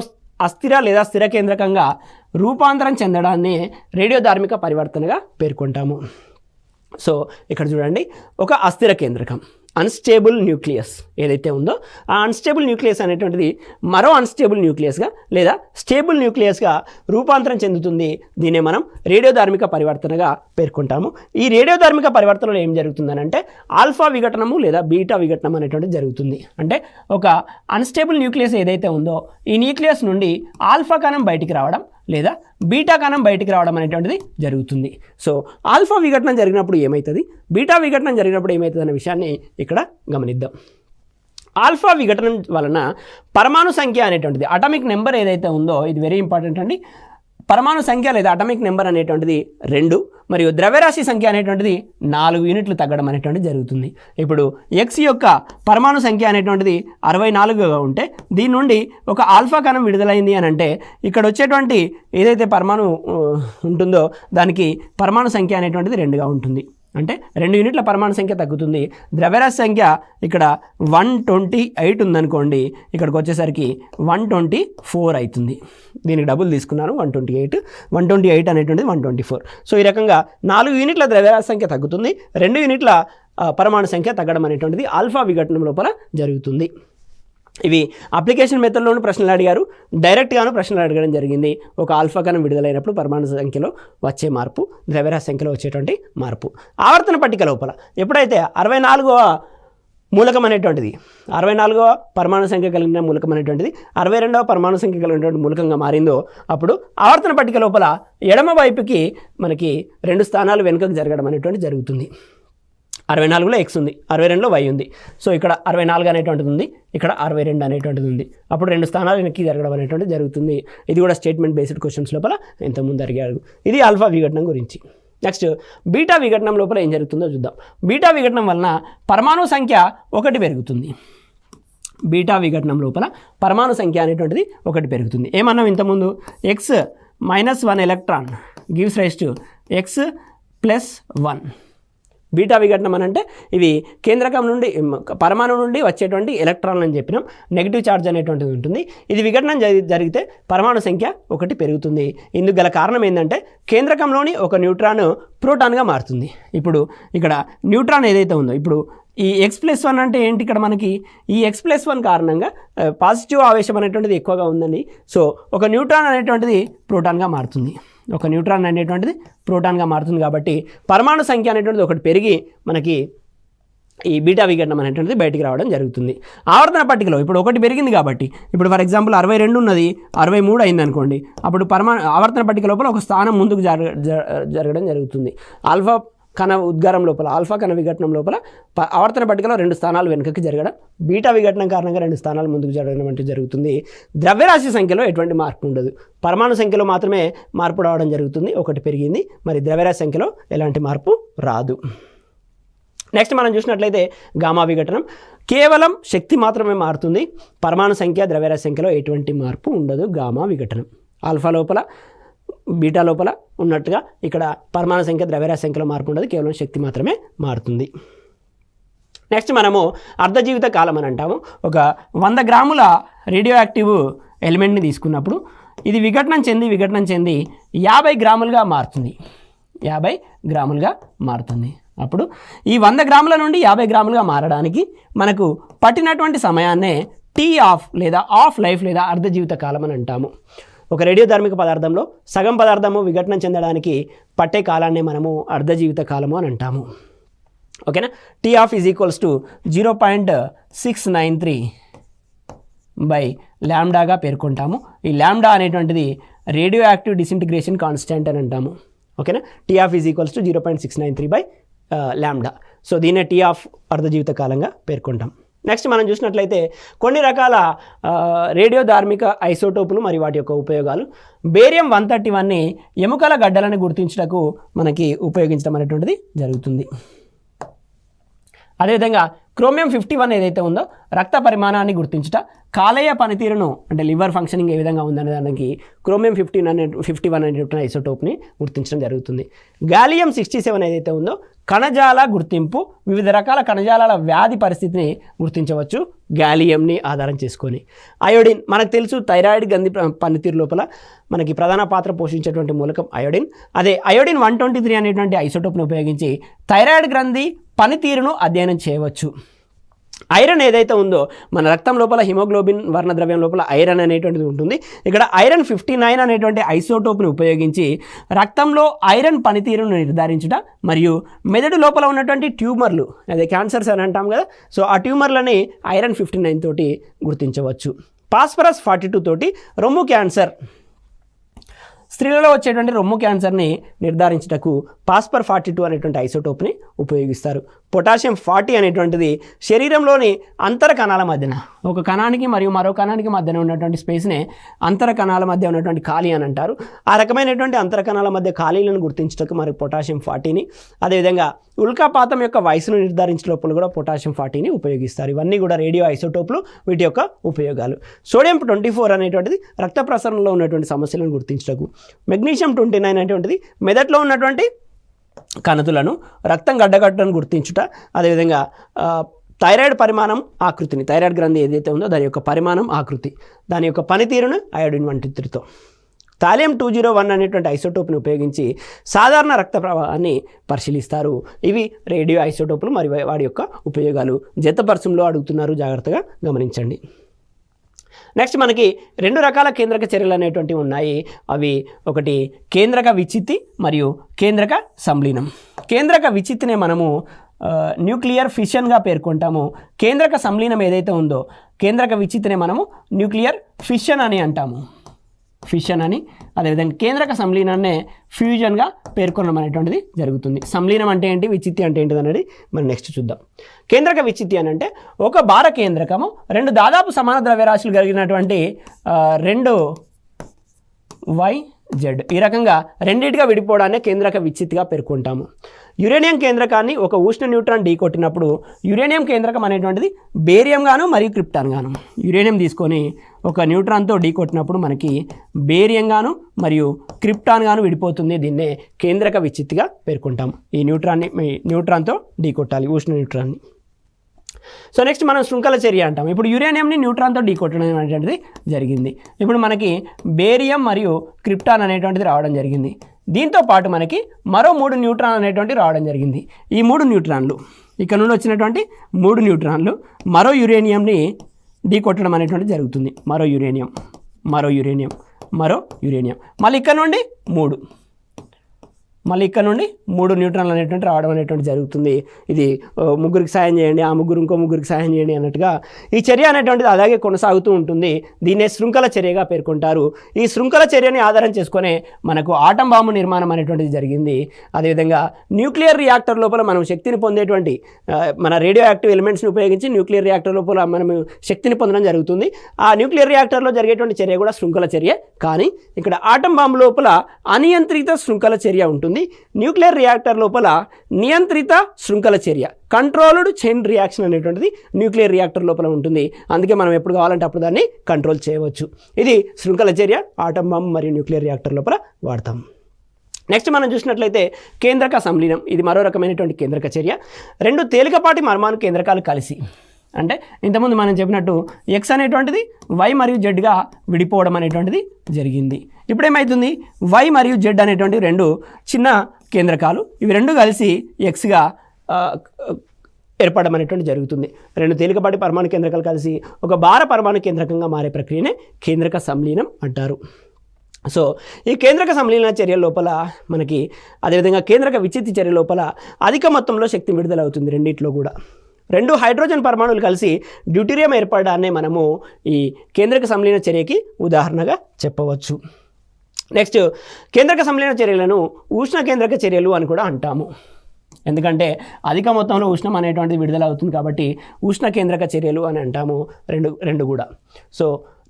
Speaker 1: అస్థిర లేదా స్థిర కేంద్రకంగా రూపాంతరం చెందడాన్ని రేడియో ధార్మిక పరివర్తనగా పేర్కొంటాము. సో ఇక్కడ చూడండి, ఒక అస్థిర కేంద్రకం అన్స్టేబుల్ న్యూక్లియస్ ఏదైతే ఉందో ఆ అన్స్టేబుల్ న్యూక్లియస్ అనేటువంటిది మరో అన్స్టేబుల్ న్యూక్లియస్గా లేదా స్టేబుల్ న్యూక్లియస్గా రూపాంతరం చెందుతుంది. దీన్నే మనం రేడియోధార్మిక పరివర్తనగా పేర్కొంటాము. ఈ రేడియోధార్మిక పరివర్తనలో ఏం జరుగుతుందని అంటే ఆల్ఫా విఘటనము లేదా బీటా విఘటనం అనేటువంటిది జరుగుతుంది. అంటే ఒక అన్స్టేబుల్ న్యూక్లియస్ ఏదైతే ఉందో ఈ న్యూక్లియస్ నుండి ఆల్ఫా కణం బయటికి రావడం లేదా బీటా కణం బయటికి రావడం అనేటువంటిది జరుగుతుంది. సో ఆల్ఫా విఘటనం జరిగినప్పుడు ఏమవుతుంది, బీటా విఘటనం జరిగినప్పుడు ఏమవుతుంది అనే విషయాన్ని ఇక్కడ గమనిద్దాం. ఆల్ఫా విఘటనం వలన పరమాణు సంఖ్య అనేటువంటిది అటామిక్ నెంబర్ ఏదైతే ఉందో ఇది వెరీ ఇంపార్టెంట్ అండి. పరమాణు సంఖ్య లేదా అటామిక్ నెంబర్ అనేటువంటిది 2 మరియు ద్రవ్యరాశి సంఖ్య అనేటువంటిది 4 యూనిట్లు తగ్గడం అనేటువంటిది జరుగుతుంది. ఇప్పుడు ఎక్స్ యొక్క పరమాణు సంఖ్య అనేటువంటిది 64గా ఉంటే దీని నుండి ఒక ఆల్ఫా కణం విడుదలైంది అని అంటే ఇక్కడ వచ్చేటువంటి ఏదైతే పరమాణు ఉంటుందో దానికి పరమాణు సంఖ్య అనేటువంటిది 2గా ఉంటుంది. అంటే 2 యూనిట్ల పరమాణు సంఖ్య తగ్గుతుంది. ద్రవ్యరాశి సంఖ్య ఇక్కడ 128 ఉందనుకోండి, ఇక్కడికి వచ్చేసరికి 124 అవుతుంది. దీనికి డబుల్ తీసుకున్నాను, 128 అనేటువంటిది 124. సో ఈ రకంగా 4 యూనిట్ల ద్రవ్యరాశి సంఖ్య తగ్గుతుంది, 2 యూనిట్ల పరమాణు సంఖ్య తగ్గడం అనేటువంటిది ఆల్ఫా విఘటనం లోపల జరుగుతుంది. ఇవి అప్లికేషన్ మెథడ్లోనూ ప్రశ్నలు అడిగారు, డైరెక్ట్గాను ప్రశ్నలు అడగడం జరిగింది. ఒక ఆల్ఫా కణం విడుదలైనప్పుడు పరమాణు సంఖ్యలో వచ్చే మార్పు, ద్రవ్యరాశి సంఖ్యలో వచ్చేటువంటి మార్పు. ఆవర్తన పట్టిక లోపల ఎప్పుడైతే 64వ మూలకం అనేటువంటిది 64వ పరమాణు సంఖ్య కలిగిన మూలకం అనేటువంటిది 62వ పరమాణు సంఖ్య కలిగినటువంటి మూలకంగా మారిందో అప్పుడు ఆవర్తన పట్టిక లోపల ఎడమ వైపుకి మనకి 2 స్థానాలు వెనుకకు జరగడం అనేటువంటి జరుగుతుంది. 64లో ఎక్స్ ఉంది, 62లో వై ఉంది. సో ఇక్కడ 64 అనేటువంటిది ఉంది, ఇక్కడ 62 అనేటువంటిది ఉంది. అప్పుడు 2 స్థానాలు వెనక్కి జరగడం అనేటువంటిది జరుగుతుంది. ఇది కూడా స్టేట్మెంట్ బేస్డ్ క్వశ్చన్స్ లోపల ఇంతకుముందు అడిగారు. ఇది ఆల్ఫా విఘటనం గురించి. నెక్స్ట్ బీటా విఘటనం లోపల ఏం జరుగుతుందో చూద్దాం. బీటా విఘటనం వలన పరమాణు సంఖ్య 1 పెరుగుతుంది. బీటా విఘటనం లోపల పరమాణు సంఖ్య అనేటువంటిది 1 పెరుగుతుంది. ఏమన్నాం ఇంతకుముందు, x - 1 electron gives rise to x + 1. Beta విఘటనం అని అంటే ఇవి కేంద్రకం నుండి పరమాణు నుండి వచ్చేటువంటి ఎలక్ట్రాన్లు అని చెప్పినాం. నెగిటివ్ ఛార్జ్ అనేటువంటిది ఉంటుంది. ఇది విఘటనం జరిగితే పరమాణు సంఖ్య 1 పెరుగుతుంది. ఇందుకు గల కారణం ఏంటంటే కేంద్రకంలోని ఒక న్యూట్రాన్ ప్రోటాన్గా మారుతుంది. ఇప్పుడు ఇక్కడ న్యూట్రాన్ ఏదైతే ఉందో, ఇప్పుడు ఈ x+1 అంటే ఏంటి, ఇక్కడ మనకి ఈ x+1 కారణంగా పాజిటివ్ ఆవేశం అనేటువంటిది ఎక్కువగా ఉందండి. సో ఒక న్యూట్రాన్ అనేటువంటిది ప్రోటాన్గా మారుతుంది. ఒక న్యూట్రాన్ అనేటువంటిది ప్రోటాన్గా మారుతుంది కాబట్టి పరమాణు సంఖ్య అనేటువంటిది 1 పెరిగి మనకి ఈ బీటా విఘటనం అనేటువంటిది బయటికి రావడం జరుగుతుంది. ఆవర్తన పట్టికలో ఇప్పుడు 1 పెరిగింది కాబట్టి ఇప్పుడు ఫర్ ఎగ్జాంపుల్ 62 ఉన్నది 63 అయింది అనుకోండి, అప్పుడు ఆవర్తన పట్టిక లోపల ఒక స్థానం ముందుకు జరగడం జరుగుతుంది. ఆల్ఫా కణ ఉద్గారం లోపల, ఆల్ఫా కణ విఘటనం లోపల ఆవర్తన పట్టికలో 2 స్థానాలు వెనుకకి జరగడం, బీటా విఘటనం కారణంగా 2 స్థానాలు ముందుకు జరగడం అంటే జరుగుతుంది. ద్రవ్యరాశి సంఖ్యలో ఎటువంటి మార్పు ఉండదు. పరమాణు సంఖ్యలో మాత్రమే మార్పు రావడం జరుగుతుంది. 1 పెరిగింది, మరి ద్రవ్యరాశి సంఖ్యలో ఎలాంటి మార్పు రాదు. నెక్స్ట్ మనం చూసినట్లయితే గామా విఘటనం కేవలం శక్తి మాత్రమే మారుతుంది. పరమాణు సంఖ్య ద్రవ్యరాశి సంఖ్యలో ఎటువంటి మార్పు ఉండదు. గామా విఘటనం ఆల్ఫా లోపల బీటా లోపల ఉన్నట్టుగా ఇక్కడ పరమాణు సంఖ్య ద్రవ్యరాశి సంఖ్యలో మార్పు ఉండదు, కేవలం శక్తి మాత్రమే మారుతుంది. నెక్స్ట్ మనము అర్ధజీవిత కాలం అని అంటాము. ఒక 100 గ్రాముల రేడియో యాక్టివ్ ఎలిమెంట్ని తీసుకున్నప్పుడు ఇది విఘటనం చెంది 50 గ్రాములుగా మారుతుంది. 50 గ్రాములుగా మారుతుంది. అప్పుడు ఈ 100 గ్రాముల నుండి 50 గ్రాములుగా మారడానికి మనకు పట్టినటువంటి సమయాన్నే టీ ఆఫ్ లేదా ఆఫ్ లైఫ్ లేదా అర్ధజీవిత కాలం అని అంటాము. ఒక రేడియోధార్మిక పదార్థంలో సగం పదార్థము విఘటనం చెందడానికి పట్టే కాలాన్ని మనము అర్ధజీవిత కాలము అని అంటాము. ఓకేనా. T half is equals to 0.693 by ల్యాండాగా పేర్కొంటాము. ఈ ల్యాండా అనేటువంటిది రేడియో యాక్టివ్ డిసింటిగ్రేషన్ కాన్స్టెంట్ అని అంటాము. ఓకేనా. T half is equals to 0.693 by lambda. So దీన్నే టీ ఆఫ్ అర్ధజీవిత కాలంగా పేర్కొంటాం. నెక్స్ట్ మనం చూసినట్లయితే కొన్ని రకాల రేడియోధార్మిక ఐసోటోపులు మరియు వాటి యొక్క ఉపయోగాలు. బేరియం 131ని ఎముకల గడ్డలను గుర్తించడానికి మనకి ఉపయోగించడం అనేటువంటిది జరుగుతుంది. అదేవిధంగా క్రోమియం 51 ఏదైతే ఉందో రక్త పరిమాణాన్ని గుర్తించుట, కాలేయ పనితీరును అంటే లివర్ ఫంక్షనింగ్ ఏ విధంగా ఉందనే దానికి క్రోమియం 51 అనేటువంటి ఐసోటోప్ని గుర్తించడం జరుగుతుంది. గాలియం 67 ఏదైతే ఉందో కణజాల గుర్తింపు, వివిధ రకాల కణజాలాల వ్యాధి పరిస్థితిని గుర్తించవచ్చు గాలియంని ఆధారం చేసుకొని. అయోడిన్ మనకు తెలుసు థైరాయిడ్ గ్రంథి పనితీరు లోపల మనకి ప్రధాన పాత్ర పోషించేటువంటి మూలకం అయోడిన్. అదే అయోడిన్ 123 అనేటువంటి ఐసోటోప్ని ఉపయోగించి థైరాయిడ్ గ్రంథి పనితీరును అధ్యయనం చేయవచ్చు. ఐరన్ ఏదైతే ఉందో మన రక్తం లోపల హిమోగ్లోబిన్ వర్ణద్రవ్యం లోపల ఐరన్ అనేటువంటిది ఉంటుంది. ఇక్కడ ఐరన్ 59 అనేటువంటి ఐసోటోప్ని ఉపయోగించి రక్తంలో ఐరన్ పనితీరును నిర్ధారించుట మరియు మెదడు లోపల ఉన్నటువంటి ట్యూమర్లు అదే క్యాన్సర్స్ అని అంటాం కదా, సో ఆ ట్యూమర్లని ఐరన్ 59 తోటి గుర్తించవచ్చు. ఫాస్ఫరస్ 42 తోటి రొమ్ము క్యాన్సర్, స్త్రీలలో వచ్చేటువంటి రొమ్ము క్యాన్సర్ని నిర్ధారించుటకు ఫాస్ఫర్ 42 అనేటువంటి ఐసోటోప్ని ఉపయోగిస్తారు. పొటాషియం 40 అనేటువంటిది శరీరంలోని అంతర కణాల మధ్యన ఒక కణానికి మరియు మరో కణానికి మధ్యన ఉన్నటువంటి స్పేస్నే అంతర కణాల మధ్య ఉన్నటువంటి ఖాళీ అని అంటారు. ఆ రకమైనటువంటి అంతర కణాల మధ్య ఖాళీలను గుర్తించటకు మరి పొటాషియం 40ని, అదేవిధంగా ఉల్కాపాతం యొక్క వయసును నిర్ధారించే లోపల కూడా పొటాషియం 40ని ఉపయోగిస్తారు. ఇవన్నీ కూడా రేడియో ఐసోటోప్లు, వీటి యొక్క ఉపయోగాలు. సోడియం 24 అనేటువంటిది రక్త ప్రసరణలో ఉన్నటువంటి సమస్యలను గుర్తించటకు, మెగ్నీషియం 29 అనేటువంటిది మెదడులో ఉన్నటువంటి కణతులను రక్తం గడ్డగట్టడం గుర్తించుట, అదేవిధంగా థైరాయిడ్ పరిమాణం ఆకృతిని, థైరాయిడ్ గ్రంథి ఏదైతే ఉందో దాని యొక్క పరిమాణం ఆకృతి, దాని యొక్క పనితీరును అయోడిన్ 123తో. థాలియం 201 అనేటువంటి ఐసోటోప్ని ఉపయోగించి సాధారణ రక్త ప్రవాహాన్ని పరిశీలిస్తారు. ఇవి రేడియో ఐసోటోపులు మరియు వాడి యొక్క ఉపయోగాలు. జతపర్సంలో అడుగుతున్నారు, జాగ్రత్తగా గమనించండి. నెక్స్ట్ మనకి 2 రకాల కేంద్రక చర్యలు అనేటువంటివి ఉన్నాయి. అవి ఒకటి కేంద్రక విచ్చిత్తి మరియు కేంద్రక సంలీనం. కేంద్రక విచ్చిత్తినే మనము న్యూక్లియర్ ఫిషన్గా పేర్కొంటాము. కేంద్రక సంలీనం ఏదైతే ఉందో కేంద్రక విచ్చిత్తినే మనము న్యూక్లియర్ ఫిషన్ అని అంటాము, ఫిషన్ అని. అదేవిధంగా కేంద్రక సంలీనాన్నే ఫ్యూజన్గా పేర్కొనడం అనేటువంటిది జరుగుతుంది. సంలీనం అంటే ఏంటి, విచ్చిత్తి అంటే ఏంటిది అనేది మనం నెక్స్ట్ చూద్దాం. కేంద్రక విచ్చిత్తి అని అంటే ఒక భార కేంద్రకము 2 దాదాపు సమాన ద్రవ్యరాశులు కలిగినటువంటి 2 YZ ఈ రకంగా రెండింటిగా విడిపోవడాన్ని కేంద్రక విచ్చిత్తిగా పేర్కొంటాము. యురేనియం కేంద్రకాన్ని ఒక ఉష్ణ న్యూట్రాన్ ఢీకొట్టినప్పుడు యురేనియం కేంద్రకం అనేటువంటిది బేరియం గాను మరియు క్రిప్టాన్ గాను, న్యూరేనియం తీసుకొని ఒక న్యూట్రాన్తో ఢీకొట్టినప్పుడు మనకి బేరియం గాను మరియు క్రిప్టాన్ గాను విడిపోతుంది. దీన్నే కేంద్రక విచ్చిత్తిగా పేర్కొంటాం. ఈ న్యూట్రాన్తో ఢీకొట్టాలి ఉష్ణ న్యూట్రాన్ని. సో నెక్స్ట్ మనం శృంఖల చర్య అంటాం. ఇప్పుడు యురేనియంని న్యూట్రాన్తో ఢీకొట్టడం అనేటువంటిది జరిగింది. ఇప్పుడు మనకి బేరియం మరియు క్రిప్టాన్ అనేటువంటిది రావడం జరిగింది. దీంతో పాటు మనకి మరో 3 న్యూట్రాన్ అనేటువంటివి రావడం జరిగింది. ఈ 3 న్యూట్రాన్లు ఇక్కడ నుండి వచ్చినటువంటి 3 న్యూట్రాన్లు మరో యురేనియంని ఢీకొట్టడం అనేటువంటిది జరుగుతుంది. మరో యురేనియం మళ్ళీ ఇక్కడ నుండి 3 న్యూట్రాన్లు అనేటువంటి రావడం అనేటువంటి జరుగుతుంది. ఇది ముగ్గురికి సాయం చేయండి, ఆ ముగ్గురు ఇంకో ముగ్గురికి సాయం చేయండి అన్నట్టుగా ఈ చర్య అనేటువంటిది అలాగే కొనసాగుతూ ఉంటుంది. దీన్నే శృంఖల చర్యగా పేర్కొంటారు. ఈ శృంఖల చర్యని ఆధారం చేసుకునే మనకు ఆటం బాంబు నిర్మాణం అనేటువంటిది జరిగింది. అదేవిధంగా న్యూక్లియర్ రియాక్టర్ లోపల మనం శక్తిని పొందేటువంటి మన రేడియో యాక్టివ్ ఎలిమెంట్స్ని ఉపయోగించి న్యూక్లియర్ రియాక్టర్ లోపల మనం శక్తిని పొందడం జరుగుతుంది. ఆ న్యూక్లియర్ రియాక్టర్లో జరిగేటువంటి చర్య కూడా శృంఖల చర్య. కానీ ఇక్కడ ఆటం బాంబు లోపల అనియంత్రిత శృంఖల చర్య ఉంటుంది. న్యూక్లియర్ రియాక్టర్ లోపల నియంత్రిత శృంఖల చర్య, కంట్రోల్డ్ చైన్ రియాక్షన్ అనేటువంటిది న్యూక్లియర్ రియాక్టర్ లోపల ఉంటుంది. అందుకే మనం ఎప్పుడు కావాలంటే అప్పుడు దాన్ని కంట్రోల్ చేయవచ్చు. ఇది శృంఖల చర్య ఆటం బాంబు మరియు న్యూక్లియర్ రియాక్టర్ లోపల వాడతాం. నెక్స్ట్ మనం చూసినట్లయితే కేంద్రక సంలీనం, ఇది మరో రకమైనటువంటి కేంద్రక చర్య. 2 తేలికపాటి పరమాణు కేంద్రకాలు కలిసి, అంటే ఇంతకుముందు మనం చెప్పినట్టు X అనేటువంటిది Y మరియు Zగా విడిపోవడం అనేటువంటిది జరిగింది. ఇప్పుడు ఏమవుతుంది, Y మరియు Z అనేటువంటి 2 చిన్న కేంద్రకాలు, ఇవి 2 కలిసి Xగా ఏర్పడడం అనేటువంటి జరుగుతుంది. 2 తేలికపాటి పరమాణు కేంద్రకాలు కలిసి ఒక భార పరమాణు కేంద్రకంగా మారే ప్రక్రియనే కేంద్రక సంలీనం అంటారు. సో ఈ కేంద్రక సంలీన చర్య లోపల మనకి, అదేవిధంగా కేంద్రక విచ్చిత్తి చర్య లోపల అధిక మొత్తంలో శక్తి విడుదలవుతుంది. రెండిట్లో కూడా 2 హైడ్రోజన్ పరమాణువులు కలిసి డ్యూటీరియం ఏర్పడడాన్ని మనము ఈ కేంద్రక సంలీన చర్యకి ఉదాహరణగా చెప్పవచ్చు. నెక్స్ట్ కేంద్రక సంలీన చర్యలను ఉష్ణ కేంద్రక చర్యలు అని కూడా అంటాము. ఎందుకంటే అధిక మొత్తంలో ఉష్ణం అనేటువంటిది విడుదల అవుతుంది కాబట్టి ఉష్ణ కేంద్రక చర్యలు అని అంటాము రెండు కూడా. సో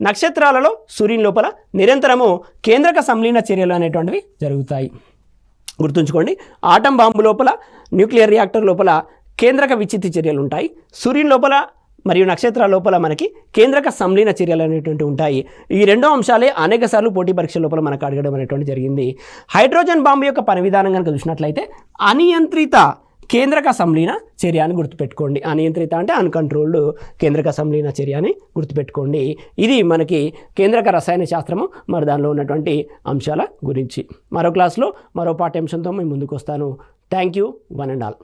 Speaker 1: నక్షత్రాలలో సూర్యుని లోపల నిరంతరము కేంద్రక సంలీన చర్యలు అనేటువంటివి జరుగుతాయి. గుర్తుంచుకోండి, ఆటం బాంబు లోపల న్యూక్లియర్ రియాక్టర్ లోపల కేంద్రక విచ్చిత్తి చర్యలు ఉంటాయి. సూర్యుని లోపల మరియు నక్షత్రాల లోపల మనకి కేంద్రక సంలీన చర్యలు అనేటువంటి ఉంటాయి. ఈ రెండో అంశాలే అనేక సార్లు పోటీ పరీక్ష లోపల మనకు అడగడం అనేటువంటి జరిగింది. హైడ్రోజన్ బాంబు యొక్క పని విధానం కనుక చూసినట్లయితే అనియంత్రిత కేంద్రక సంలీన చర్య అని గుర్తుపెట్టుకోండి. అనియంత్రిత అంటే అన్కంట్రోల్డ్ కేంద్రక సంలీన చర్య అని గుర్తుపెట్టుకోండి. ఇది మనకి కేంద్రక రసాయన శాస్త్రము మరి దానిలో ఉన్నటువంటి అంశాల గురించి. మరో క్లాస్లో మరో పాఠ్యాంశంతో మేము ముందుకు వస్తాను. Thank you one and all.